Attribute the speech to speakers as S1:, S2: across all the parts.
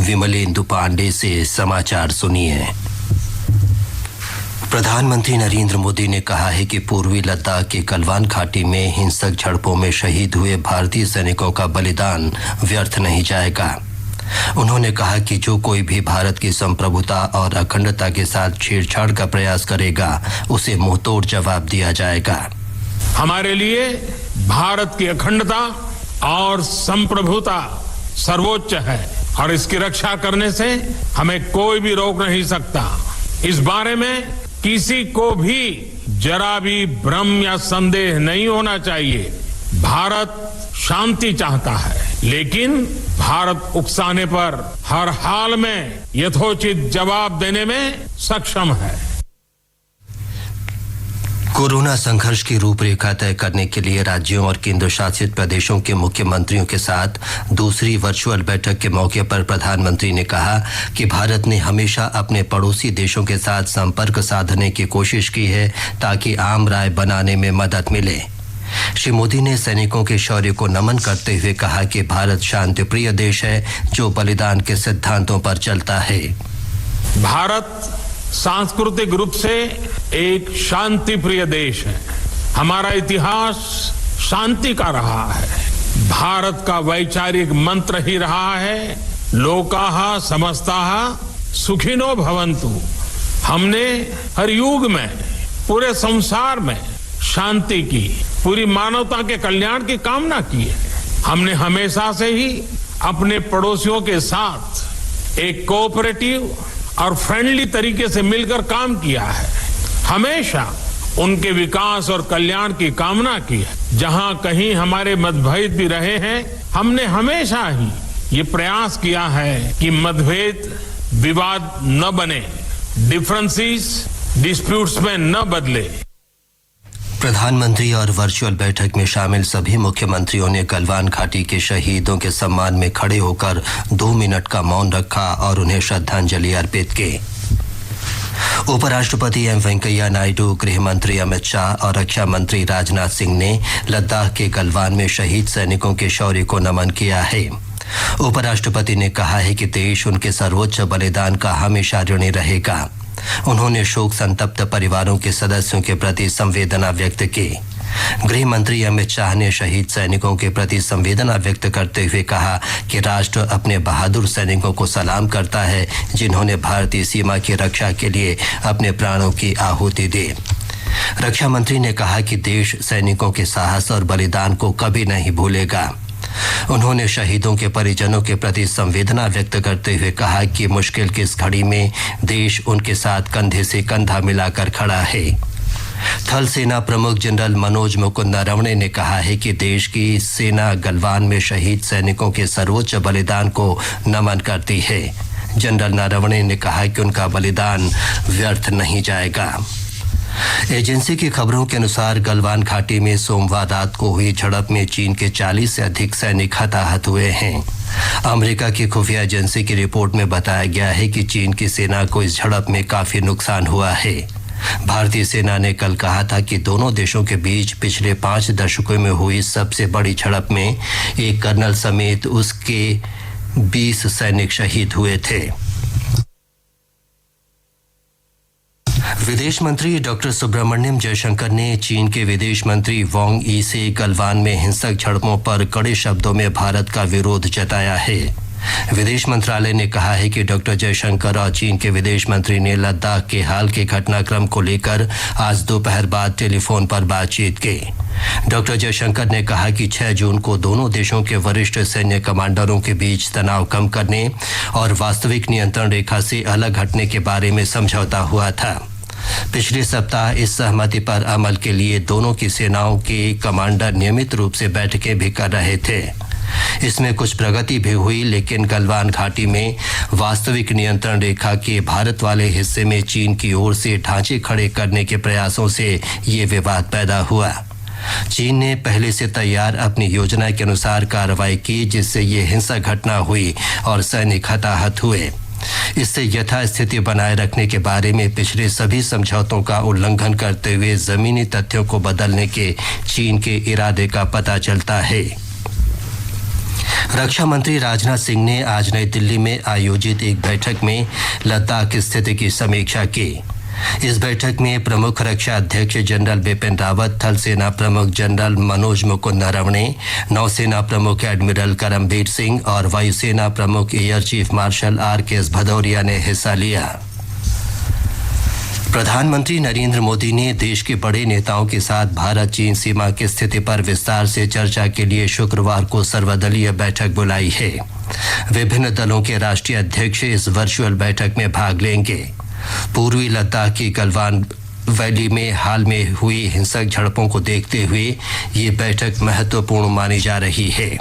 S1: विमलेंदु पांडे से समाचार सुनिए। प्रधानमंत्री नरेंद्र मोदी ने कहा है कि पूर्वी लद्दाख के गलवान घाटी में हिंसक झड़पों में शहीद हुए भारतीय सैनिकों का बलिदान व्यर्थ नहीं जाएगा। उन्होंने कहा कि जो कोई भी भारत की संप्रभुता और अखंडता के साथ छेड़छाड़ का प्रयास करेगा उसे मुंहतोड़ जवाब दिया जाएगा।
S2: हमारे लिए भारत की अखंडता और संप्रभुता सर्वोच्च है और इसकी रक्षा करने से हमें कोई भी रोक नहीं सकता। इस बारे में किसी को भी जरा भी भ्रम या संदेह नहीं होना चाहिए। भारत शांति चाहता है, लेकिन भारत उकसाने पर हर हाल में यथोचित जवाब देने में सक्षम है।
S1: कोरोना संघर्ष की रूपरेखा तय करने के लिए राज्यों और केंद्र शासित प्रदेशों के मुख्यमंत्रियों के साथ दूसरी वर्चुअल बैठक के मौके पर प्रधानमंत्री ने कहा कि भारत ने हमेशा अपने पड़ोसी देशों के साथ संपर्क साधने की कोशिश की है ताकि आम राय बनाने में मदद मिले। श्री मोदी ने सैनिकों के शौर्य को नमन करते हुए कहा कि भारत शांतिप्रिय देश है जो बलिदान के सिद्धांतों पर चलता है।
S2: भारत सांस्कृतिक रूप से एक शांति प्रिय देश है। हमारा इतिहास शांति का रहा है। भारत का वैचारिक मंत्र ही रहा है, लोकाः समस्ताः सुखिनो भवन्तु। हमने हर युग में, पूरे संसार में शांति की, पूरी मानवता के कल्याण की कामना की है। हमने हमेशा से ही अपने पड़ोसियों के साथ एक कोऑपरेटिव और फ्रेंडली तरीके से मिलकर काम किया है। हमेशा उनके विकास और कल्याण की कामना की है। जहां कहीं हमारे मतभेद भी रहे हैं, हमने हमेशा ही ये प्रयास किया है कि मतभेद विवाद न बने, डिफरेंसेस डिस्प्यूट्स में न बदले।
S1: प्रधानमंत्री और वर्चुअल बैठक में शामिल सभी मुख्यमंत्रियों ने गलवान घाटी के शहीदों के सम्मान में खड़े होकर 2 मिनट का मौन रखा और उन्हें श्रद्धांजलि अर्पित की। उपराष्ट्रपति एम वेंकैया नायडू, गृह मंत्री अमित शाह और रक्षा मंत्री राजनाथ सिंह ने लद्दाख के गलवान में शहीद सैनिकों के शौर्य को नमन किया है। उपराष्ट्रपति ने कहा है कि देश उनके सर्वोच्च बलिदान का हमेशा ऋणी रहेगा। उन्होंने शोक संतप्त परिवारों के सदस्यों के प्रति संवेदना व्यक्त की। गृह मंत्री अमित शाह ने शहीद सैनिकों के प्रति संवेदना व्यक्त करते हुए कहा कि राष्ट्र अपने बहादुर सैनिकों को सलाम करता है जिन्होंने भारतीय सीमा की रक्षा के लिए अपने प्राणों की आहुति दी। रक्षा मंत्री ने कहा कि देश सैनिकों के साहस और बलिदान को कभी नहीं भूलेगा। उन्होंने शहीदों के परिजनों के प्रति संवेदना व्यक्त करते हुए कहा कि मुश्किल की इस घड़ी में देश उनके साथ कंधे से कंधा मिलाकर खड़ा है। थल सेना प्रमुख जनरल मनोज मुकुंद नरवणे ने कहा है कि देश की सेना गलवान में शहीद सैनिकों के सर्वोच्च बलिदान को नमन करती है। जनरल नरवणे ने कहा कि उनका बलिदान व्यर्थ नहीं जाएगा। एजेंसी की खबरों के अनुसार गलवान घाटी में सोमवार रात को हुई झड़प में चीन के 40 से अधिक सैनिक हताहत हुए हैं। अमेरिका की खुफिया एजेंसी की रिपोर्ट में बताया गया है कि चीन की सेना को इस झड़प में काफी नुकसान हुआ है। भारतीय सेना ने कल कहा था कि दोनों देशों के बीच पिछले 5 दशकों में हुई सबसे बड़ी झड़प में एक कर्नल समेत उसके 20 सैनिक शहीद हुए थे। विदेश मंत्री डॉक्टर सुब्रमण्यम जयशंकर ने चीन के विदेश मंत्री वांग यी से गलवान में हिंसक झड़पों पर कड़े शब्दों में भारत का विरोध जताया है। विदेश मंत्रालय ने कहा है कि डॉक्टर जयशंकर और चीन के विदेश मंत्री ने लद्दाख के हाल के घटनाक्रम को लेकर आज दोपहर बाद टेलीफोन पर बातचीत की। डॉक्टर जयशंकर ने कहा कि 6 जून को दोनों देशों के वरिष्ठ सैन्य कमांडरों के बीच तनाव कम करने और वास्तविक नियंत्रण रेखा से अलग हटने के बारे में समझौता हुआ था। पिछले सप्ताह इस सहमति पर अमल के लिए दोनों की सेनाओं के कमांडर नियमित रूप से बैठकें भी कर रहे थे। इसमें कुछ प्रगति भी हुई, लेकिन गलवान घाटी में वास्तविक नियंत्रण रेखा के भारत वाले हिस्से में चीन की ओर से ढांचे खड़े करने के प्रयासों से ये विवाद पैदा हुआ। चीन ने पहले से तैयार अपनी योजना के अनुसार कार्रवाई की, जिससे ये हिंसक घटना हुई और सैनिक हताहत हुए। इससे यथास्थिति बनाए रखने के बारे में पिछले सभी समझौतों का उल्लंघन करते हुए जमीनी तथ्यों को बदलने के चीन के इरादे का पता चलता है। रक्षा मंत्री राजनाथ सिंह ने आज नई दिल्ली में आयोजित एक बैठक में लद्दाख की स्थिति की समीक्षा की। इस बैठक में प्रमुख रक्षा अध्यक्ष जनरल बिपिन रावत, थल सेना प्रमुख जनरल मनोज मुकुंद नरवणे, नौसेना प्रमुख एडमिरल करमबीर सिंह और वायुसेना प्रमुख air chief marshal RKS Bhadauria ने हिस्सा लिया। प्रधानमंत्री नरेंद्र मोदी ने देश के बड़े नेताओं के साथ भारत चीन सीमा की स्थिति पर विस्तार से चर्चा के लिए शुक्रवार को सर्वदलीय बैठक बुलाई है। विभिन्न दलों के राष्ट्रीय अध्यक्ष इस वर्चुअल बैठक में भाग लेंगे। पूर्वी लद्दाख की गलवान वैली में हाल में हुई हिंसक झड़पों को देखते हुए ये बैठक महत्वपूर्ण मानी जा रही है।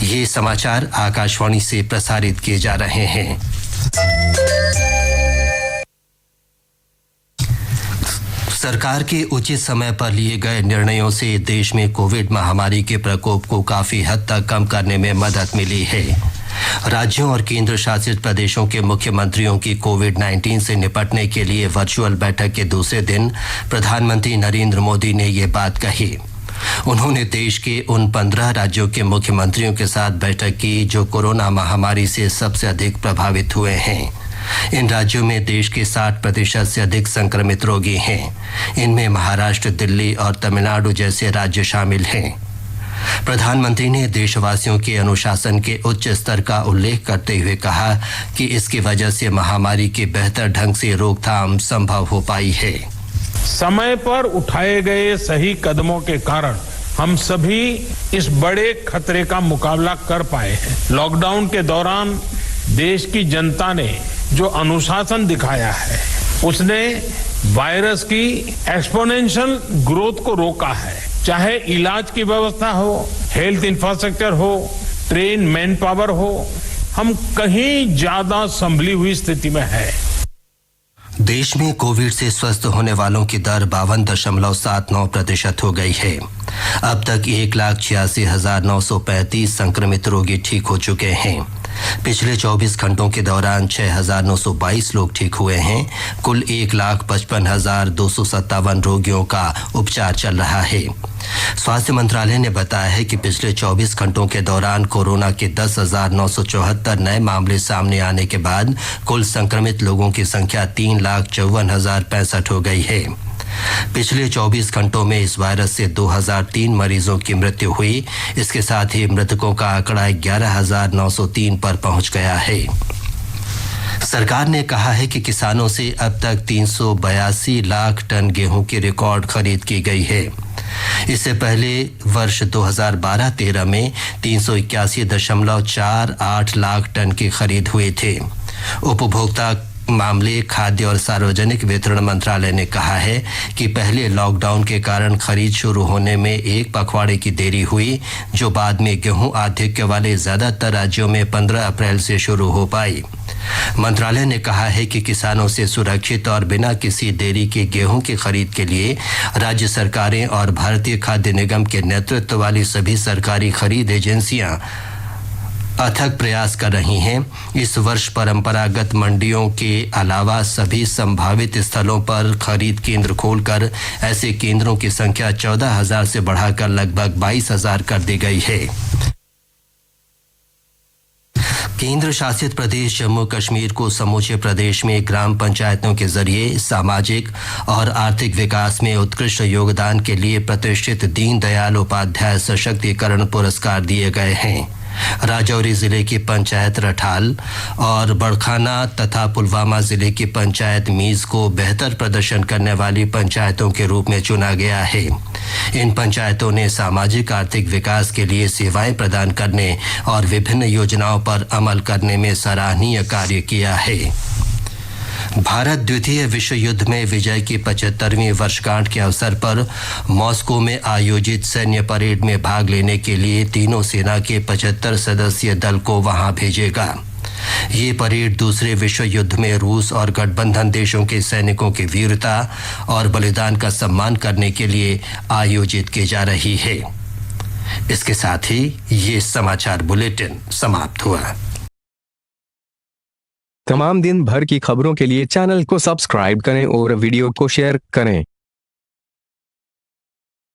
S1: ये समाचार आकाशवाणी से प्रसारित किए जा रहे हैं। सरकार के उचित समय पर लिए गए निर्णयों से देश में कोविड महामारी के प्रकोप को काफी हद तक कम करने में मदद मिली है। राज्यों और केंद्र शासित प्रदेशों के मुख्यमंत्रियों की कोविड-19 से निपटने के लिए वर्चुअल बैठक के दूसरे दिन प्रधानमंत्री नरेंद्र मोदी ने ये बात कही। उन्होंने देश के उन 15 राज्यों के मुख्यमंत्रियों के साथ बैठक की जो कोरोना महामारी से सबसे अधिक प्रभावित हुए हैं। इन राज्यों में देश के 60% से अधिक संक्रमित रोगी हैं। इनमें महाराष्ट्र, दिल्ली और तमिलनाडु जैसे राज्य शामिल हैं। प्रधानमंत्री ने देशवासियों के अनुशासन के उच्च स्तर का उल्लेख करते हुए कहा कि इसकी वजह से महामारी की बेहतर ढंग से रोकथाम संभव हो पाई है।
S2: समय पर उठाए गए सही कदमों के कारण हम सभी इस बड़े खतरे का मुकाबला कर पाए हैं। लॉकडाउन के दौरान देश की जनता ने जो अनुशासन दिखाया है उसने वायरस की एक्सपोनेंशियल ग्रोथ को रोका है। चाहे इलाज की व्यवस्था हो, हेल्थ इंफ्रास्ट्रक्चर हो, ट्रेन मैन पावर हो, हम कहीं ज्यादा संभली हुई स्थिति में है।
S1: देश में कोविड से स्वस्थ होने वालों की दर 52.79% हो गई है। अब तक 1,86,935 संक्रमित रोगी ठीक हो चुके हैं। पिछले 24 घंटों के दौरान 6,922 लोग ठीक हुए हैं। कुल 1,55,257 रोगियों का उपचार चल रहा है। स्वास्थ्य मंत्रालय ने बताया है कि पिछले 24 घंटों के दौरान कोरोना के 10,974 नए मामले सामने आने के बाद कुल संक्रमित लोगों की संख्या 3,54,065 हो गई है। पिछले 24 घंटों में इस वायरस से 2,003 मरीजों की मृत्यु हुई। इसके साथ ही मृतकों का आंकड़ा 11,903 पर पहुंच गया है। सरकार ने कहा है कि किसानों से अब तक 382 लाख टन गेहूं की रिकॉर्ड खरीद की गई है। इससे पहले वर्ष 2012-13 में 381.48 लाख टन की खरीद हुए थे। उपभोक्ता मामले, खाद्य और सार्वजनिक वितरण मंत्रालय ने कहा है कि पहले लॉकडाउन के कारण खरीद शुरू होने में एक पखवाड़े की देरी हुई, जो बाद में गेहूं आधिक्य वाले ज्यादातर राज्यों में 15 अप्रैल से शुरू हो पाई। मंत्रालय ने कहा है कि किसानों से सुरक्षित और बिना किसी देरी के गेहूं की खरीद के लिए राज्य सरकारें और भारतीय खाद्य निगम के नेतृत्व वाली सभी सरकारी खरीद एजेंसियां अथक प्रयास कर रही हैं। इस वर्ष परंपरागत मंडियों के अलावा सभी संभावित स्थलों पर खरीद केंद्र खोलकर ऐसे केंद्रों की संख्या 14,000 से बढ़ाकर लगभग 22,000 कर दी गई है। केंद्र शासित प्रदेश जम्मू कश्मीर को समूचे प्रदेश में ग्राम पंचायतों के जरिए सामाजिक और आर्थिक विकास में उत्कृष्ट योगदान के लिए प्रतिष्ठित दीनदयाल उपाध्याय सशक्तिकरण पुरस्कार दिए गए हैं। राजौरी जिले की पंचायत रठाल और बड़खाना तथा पुलवामा जिले की पंचायत मीज को बेहतर प्रदर्शन करने वाली पंचायतों के रूप में चुना गया है। इन पंचायतों ने सामाजिक आर्थिक विकास के लिए सेवाएं प्रदान करने और विभिन्न योजनाओं पर अमल करने में सराहनीय कार्य किया है। भारत द्वितीय विश्व युद्ध में विजय की 75वीं वर्षगांठ के अवसर पर मॉस्को में आयोजित सैन्य परेड में भाग लेने के लिए तीनों सेना के 75 सदस्यीय दल को वहां भेजेगा। ये परेड दूसरे विश्व युद्ध में रूस और गठबंधन देशों के सैनिकों की वीरता और बलिदान का सम्मान करने के लिए आयोजित की जा रही है। इसके साथ ही ये समाचार बुलेटिन समाप्त हुआ।
S3: तमाम दिन भर की खबरों के लिए चैनल को सब्सक्राइब करें और वीडियो को शेयर करें।